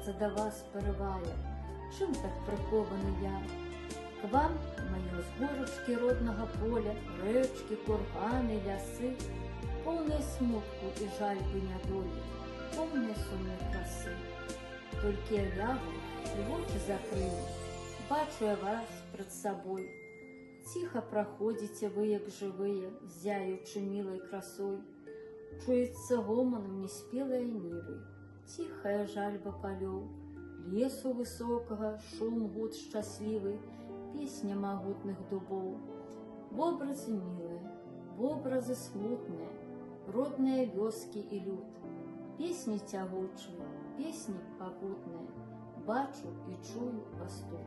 серце до вас порываю. Чим так прикований я? К вам, мое с горочки родного поля, речки, кургани, ляси, повне смутку і жальби недолі, повне сумної краси. Тільки я лягу і в очі закрию, бачу я вас пред собой. Тихо проходите вы, як живые, зяючи милой красой. Чуется гомоном неспелой нивы, тихая жальба полев, лесу высокого, шум гуд счастливый, песня могутных дубов. В образы милые, в образы смутные, родные вёски и люд, песни тягучие, песни попутные, бачу и чую вас тут.